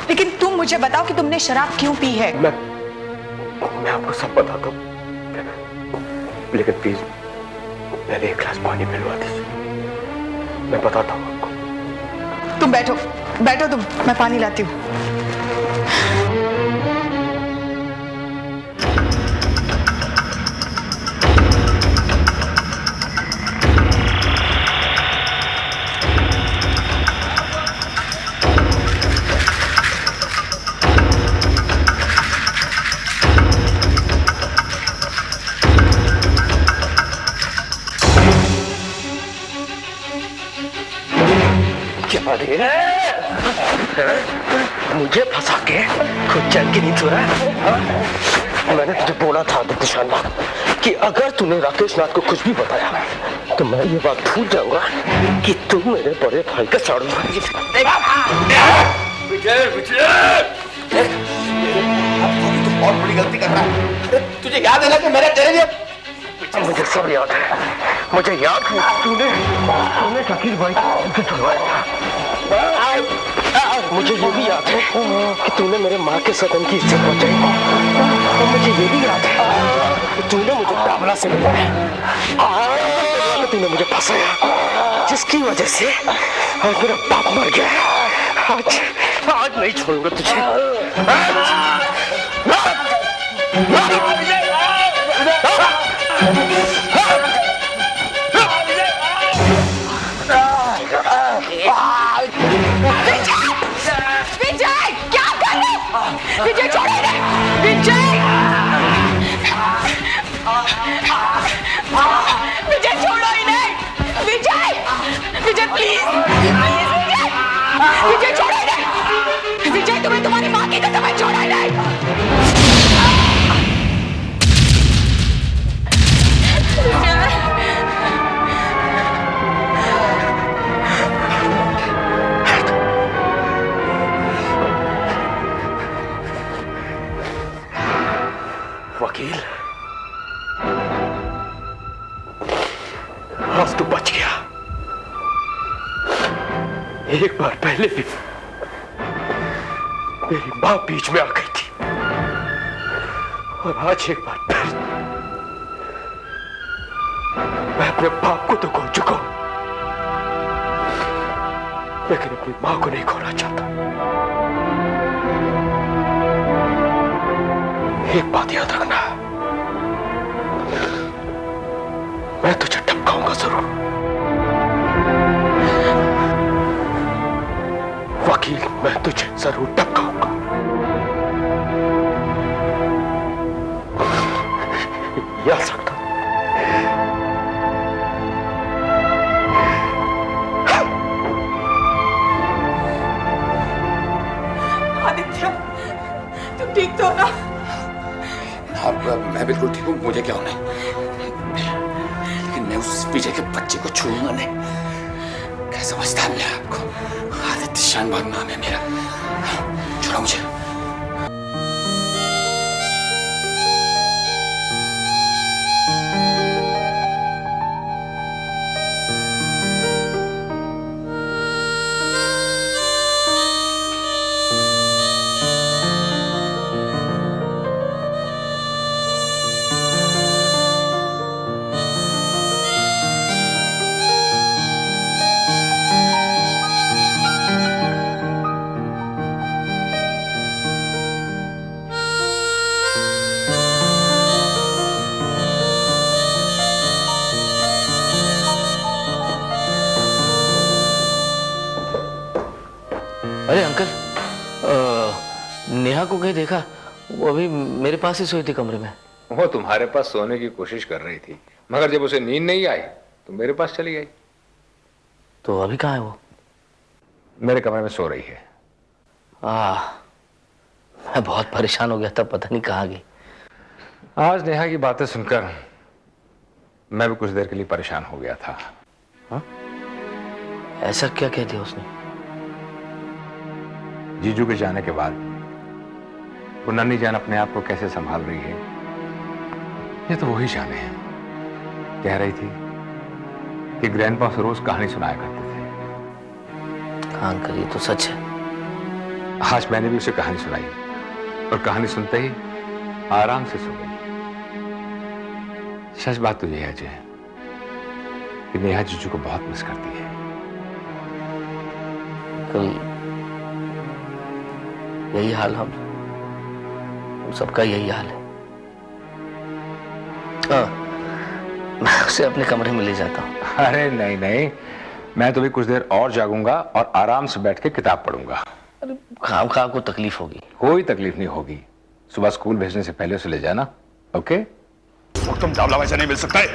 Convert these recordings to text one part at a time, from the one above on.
लेकिन तुम मुझे बताओ कि तुमने शराब क्यों पी है। मैं आपको सब बताता हूँ, लेकिन प्लीज पहले एक गिलास पानी पिलवा दीजिए, मैं बताता हूँ आपको। तुम बैठो बैठो तुम, मैं पानी लाती हूँ। मुझे फंसा के खुद चैन की नींद सो रहा है। मैंने तुझे बोला था आदित्य शर्मा कि अगर तूने राकेश नाथ को कुछ भी बताया तो मैं ये बात भूल जाऊंगा कि तू मेरे बड़े भाई का साड़ू है। विजय विजय, तू बहुत बड़ी गलती कर रहा है। तुझे याद है ना कि मैंने तेरे लिए। मुझे सब याद है, मुझे याद है तूने शकील भाई को छुड़वाया था। मुझे ये भी याद है कि तूने मेरे माँ के सदन की इज्जत बचाई, और मुझे ये भी याद है कि तूने मुझे कामला से मिलाया, तूने मुझे फंसाया, जिसकी वजह से आज मेरा बाप मर गया। आज नहीं छोड़ूंगा तुझे। विजय क्या कर रहे? विजय छोड़ो इन्हें! विजय! विजय छोड़ो इन्हें! विजय! विजय प्लीज! विजय! विजय छोड़ो इन्हें! विजय तुम्हें तुम्हारी माँ की कसम है, छोड़ो इन्हें! वकील, आज तो बच गया। एक बार पहले भी मेरी मां बीच में आ गई थी, और आज एक बार फिर मैं अपने बाप को तो खो चुका हूं, लेकिन अपनी मां को नहीं खोना चाहता। एक बात याद रखना, मैं तुझे टपकाऊंगा जरूर। वकील, मैं तुझे जरूर टपकाऊंगा। याद रखना। आदित्य, तुम ठीक तो हो ना? मैं बिल्कुल ठीक हूँ, मुझे क्या होना है, लेकिन मैं उस विजय के बच्चे को छूऊंगा नहीं। क्या समझता है मेरा आपको? आदित्य शर्मा नाम है मेरा, छोड़ो मुझे। अरे अंकल, नेहा को कहीं देखा? वो अभी मेरे पास ही सोई थी कमरे में। वो तुम्हारे पास सोने की कोशिश कर रही थी, मगर जब उसे नींद नहीं आई तो मेरे पास चली आई। तो अभी कहाँ है वो? मेरे कमरे में सो रही है। मैं बहुत परेशान हो गया था, पता नहीं कहाँ गई। आज नेहा की बातें सुनकर मैं भी कुछ देर के लिए परेशान हो गया था। हाँ? ऐसा क्या कह दिया उसने? जीजू के जाने के बाद वो नन्ही जान अपने आप को कैसे संभाल रही है, ये तो वही जाने हैं। कह रही थी कि ग्रैंडपा रोज कहानी सुनाया करते थे। हाँ अंकल, ये तो सच है। आज मैंने भी उसे कहानी सुनाई और कहानी सुनते ही आराम से सो गई। सच बात तो यह है अजय कि नेहा जीजू को बहुत मिस करती है। कल यही हाल हम सबका यही हाल है। हाँ, मैं उसे अपने कमरे में ले जाता हूँ। अरे नहीं नहीं, मैं तो भी कुछ देर और जागूंगा और आराम से बैठ के किताब पढ़ूंगा। अरे खाम खा को तकलीफ होगी। कोई तकलीफ नहीं होगी, सुबह स्कूल भेजने से पहले उसे ले जाना। ओके? तुम चावला वैसे नहीं मिल सकता है।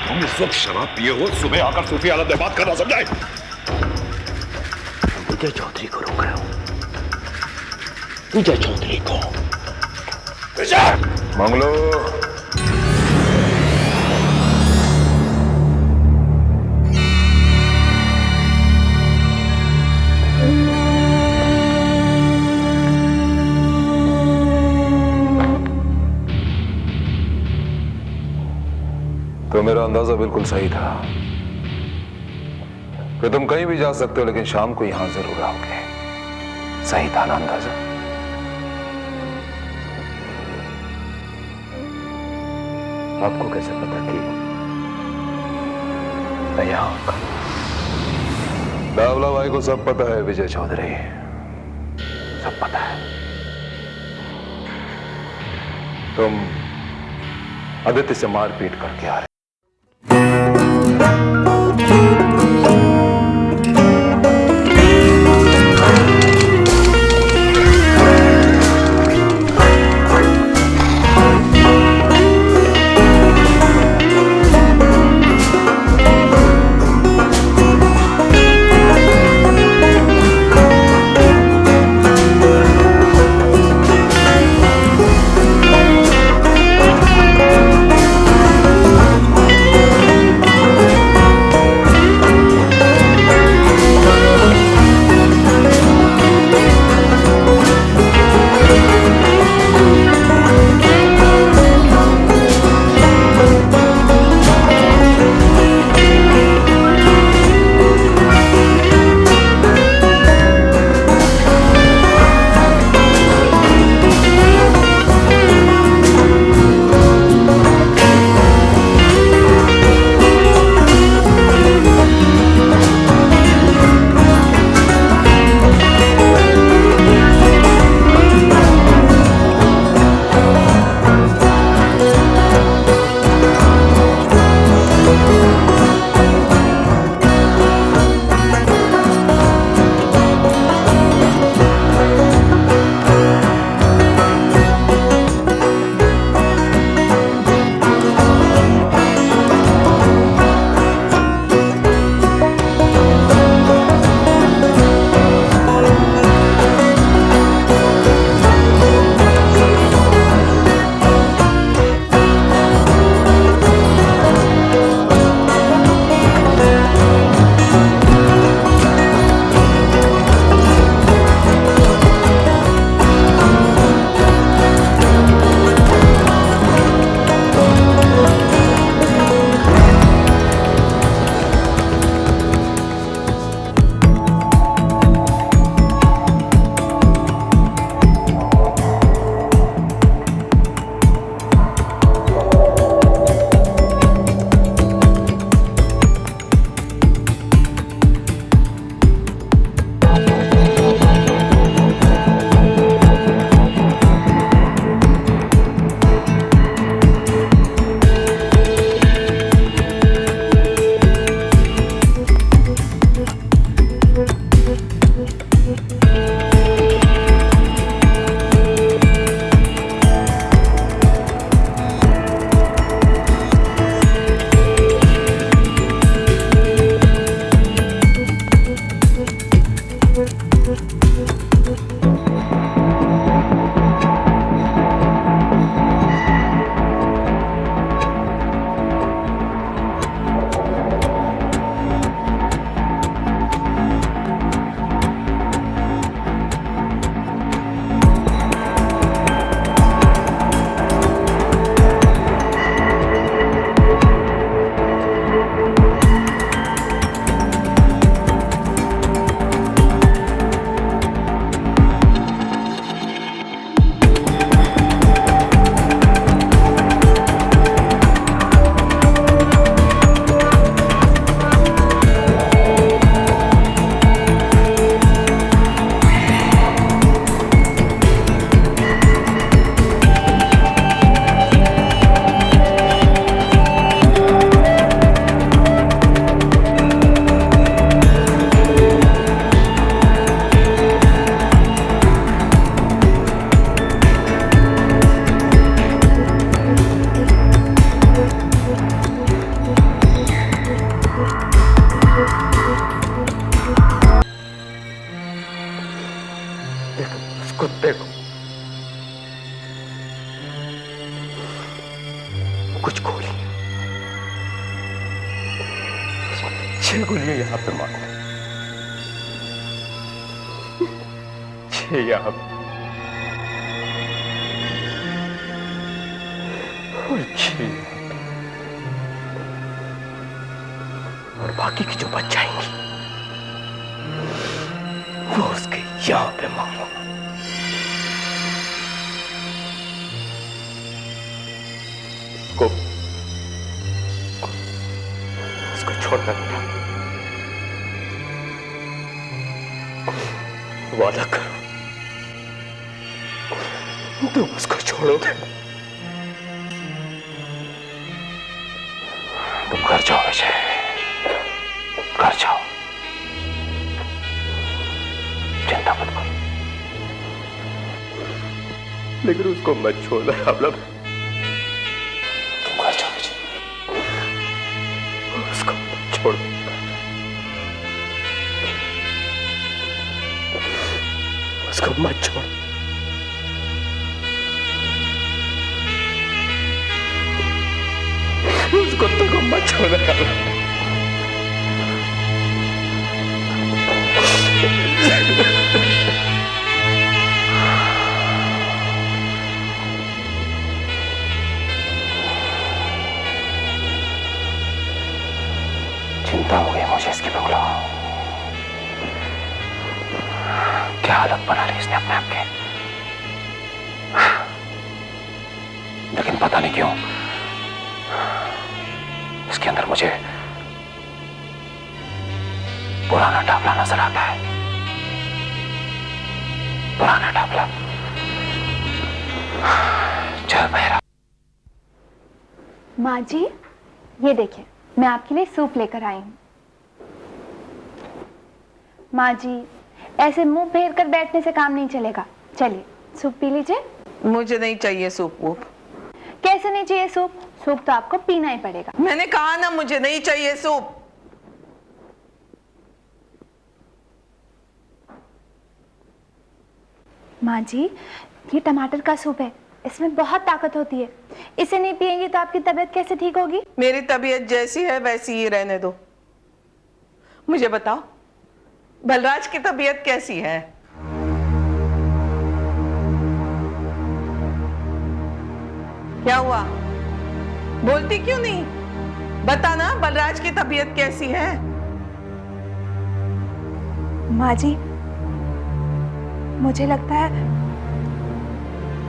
तुम इस वक्त शराब पिए हो, सुबह आकर सूफी हालत में बात करना समझाए। विजय चौधरी को रोक रहे हो। विजय चौधरी को। विजय मंगलो, तो मेरा अंदाजा बिल्कुल सही था कि तुम कहीं भी जा सकते हो, लेकिन शाम को यहां जरूर आओगे। सही था ना अंदाजा? आपको कैसे पता कि मैं यहां आऊंगा? दावला भाई को सब पता है विजय चौधरी, सब पता है। तुम आदित्य से मारपीट करके आ रहे। उसको देखो, कुछ गोली, 6 गोलियां यहाँ पे मारो, 6 यहाँ पे और 6 यहाँ पे, और बाकी की जो बच जाएंगी वो उसके यहाँ पे मारो। उसको छोड़ना बेटा, वादा करो तुम उसको छोड़ोगे। तुम घर जाओ विजय, घर जाओ, चिंता मत करो। लेकिन उसको मत छोड़ना रावला, तुम घर जाओ विजय, उसको मत छोड़ो, उसको मत छोड़ो। उसको तो मत छोड़ना रावला। चिंता हो गई मुझे इसकी बगला। क्या हालत बना ली इसने अपने आप के, लेकिन पता नहीं क्यों इसके अंदर मुझे पुराना ढाबला नजर आता है, पुराना ढाबला। चल बहरा। माँ जी, ये देखिए मैं आपके लिए सूप लेकर आई हूँ। माँ जी, ऐसे मुंह फेर कर बैठने से काम नहीं चलेगा, चलिए सूप पी लीजिए। मुझे नहीं चाहिए सूप वूप। कैसे नहीं चाहिए सूप? सूप तो आपको पीना ही पड़ेगा। मैंने कहा ना मुझे नहीं चाहिए सूप। माँ जी, ये टमाटर का सूप है, इसमें बहुत ताकत होती है, इसे नहीं पिएंगी तो आपकी तबीयत कैसे ठीक होगी? मेरी तबीयत जैसी है वैसी ही रहने दो। मुझे बताओ बलराज की तबीयत कैसी है? क्या हुआ, बोलती क्यों नहीं? बता ना, बलराज की तबीयत कैसी है? माँ जी, मुझे लगता है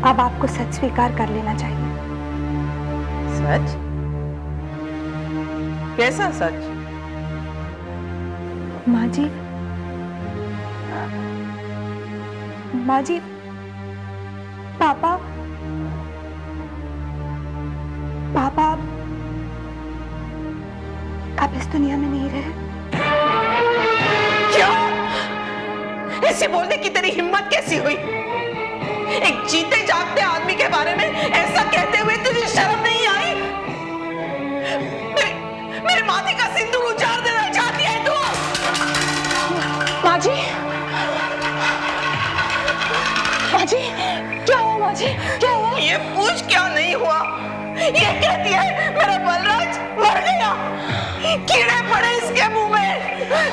अब आपको सच स्वीकार कर लेना चाहिए। सच? कैसा सच? माँ जी, माँ जी, पापा आप इस दुनिया में नहीं रहे। क्या? ऐसे बोलने की तेरी हिम्मत कैसी हुई? एक जीते जागते आदमी के बारे में ऐसा कहते हुए तुझे शर्म नहीं आई? मेरे माथे का सिंदूर उजाड़ देना चाहती है तू? माँ जी, क्या हुआ माँ जी, क्या हुआ? ये पूछ क्या नहीं हुआ, ये कहती है मेरा बलराज मर गया, कीड़े पड़े इसके मुंह में,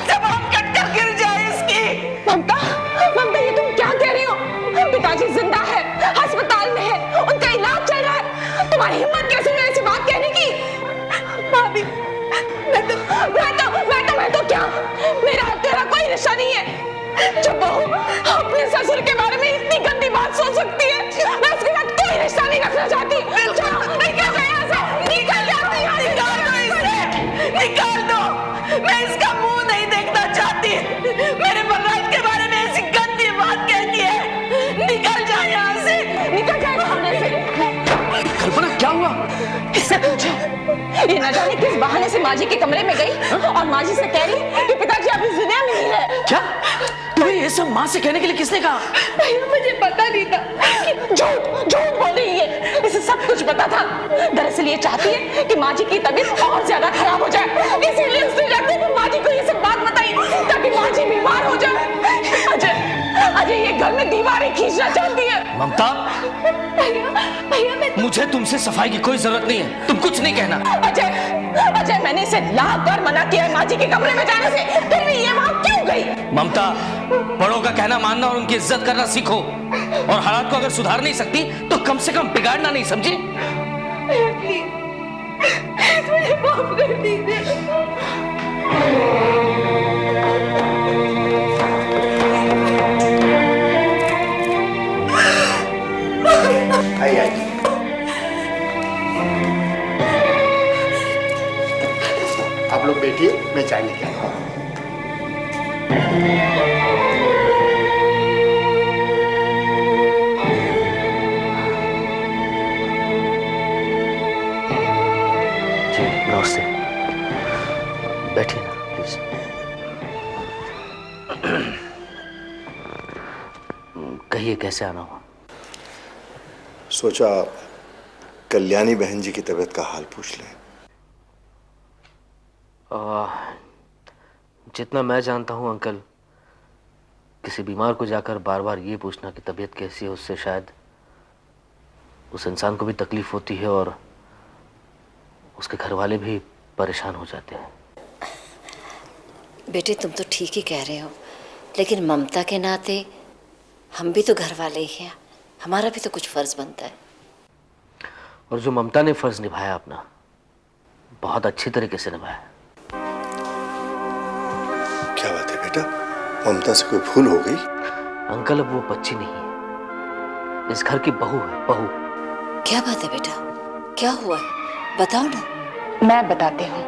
जबान कट कर गिर जाए इसकी। ममता, ये तुम क्या कह रही हो? पिताजी जिंदा है, अस्पताल में है, उनका इलाज चल रहा है, तुम्हारी हिम्मत कैसे हुई ऐसी बात कहने की? भाभी, मैं तो क्या, मेरा तेरा कोई रिश्ता नहीं है। जब बहू अपने ससुर के बारे में इतनी गंदी बात सोच सकती है, मैं उसके साथ कोई रिश्ता नहीं रखना चाहती। निकाल दो, मैं इसका मुंह नहीं देखना चाहती। मेरे बलराज के बारे में ऐसी गंदी बात कहती है, निकल जा यहाँ से, निकल जा सामने से। कल्पना क्या हुआ? इससे पूछो, ये न जाने किस बहाने से माँ जी के कमरे में गई और माँ जी से कह रही कि पिताजी अब इस दुनिया में नहीं है। क्या? तुम्हें ये सब माँ से कहने के लिए किसने कहा? मुझे पता नहीं था कि झूठ बोल रही है, इसे सब कुछ पता था। दरअसल ये चाहती है कि माँ जी की तबीयत और ज्यादा खराब हो जाए, इसीलिए उसने जाकर माँ जी को ये सब बात बताई ताकि माँ जी बीमार हो जाए। अजय, ये घर में दीवारें खींचना चाहती है। ममता, भैया मुझे तुमसे सफाई की कोई जरूरत नहीं है, तुम कुछ नहीं कहना। अजय, मैंने इसे लाख बार मना किया है माँ जी के कमरे में जाने से, फिर भी ये वहां क्यों गई? ममता, बड़ों का कहना मानना और उनकी इज्जत करना सीखो, और हालात को अगर सुधार नहीं सकती तो कम से कम बिगाड़ना नहीं, समझी? मुझे माफ कर दीजिए। आइए। आप लोग बैठिए, मैं चाय लेके आता हूँ। नमस्ते, बैठिए ना प्लीज। कहिए कैसे आना हुआ? सोचा कल्याणी बहन जी की तबीयत का हाल पूछ लें। जितना मैं जानता हूं अंकल, किसी बीमार को जाकर बार बार ये पूछना कि तबीयत कैसी है, उससे शायद उस इंसान को भी तकलीफ होती है और उसके घर वाले भी परेशान हो जाते हैं। बेटे तुम तो ठीक ही कह रहे हो, लेकिन ममता के नाते हम भी तो घर वाले ही हैं, हमारा भी तो कुछ फर्ज बनता है। और जो ममता ने फर्ज निभाया अपना, बहुत अच्छी तरीके से निभाया। क्या बात है बेटा, ममता से कोई भूल हो गई? अंकल अब वो बच्ची नहीं है, इस घर की बहू है, बहू। क्या बात है बेटा, क्या हुआ है बताओ ना। मैं बताती हूँ।